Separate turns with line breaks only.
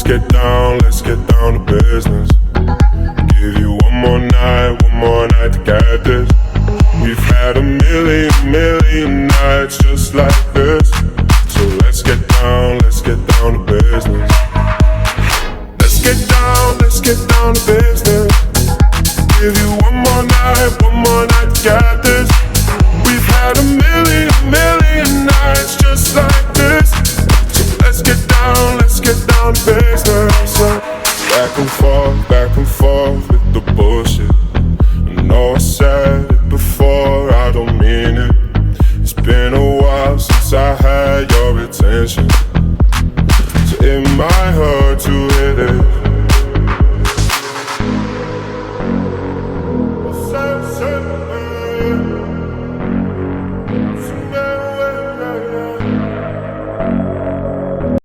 get down to business. Give you one more night to get this. We've had a million nights just like this. So let's get down to business. Let's get down to business. Give you one more night to get this. We've had a million nights just like this. So let's get down to business. Back and forth with the bullshit. I know I said it before, I don't mean it. It's been a while since I had your attention, so it might hurt to hit it.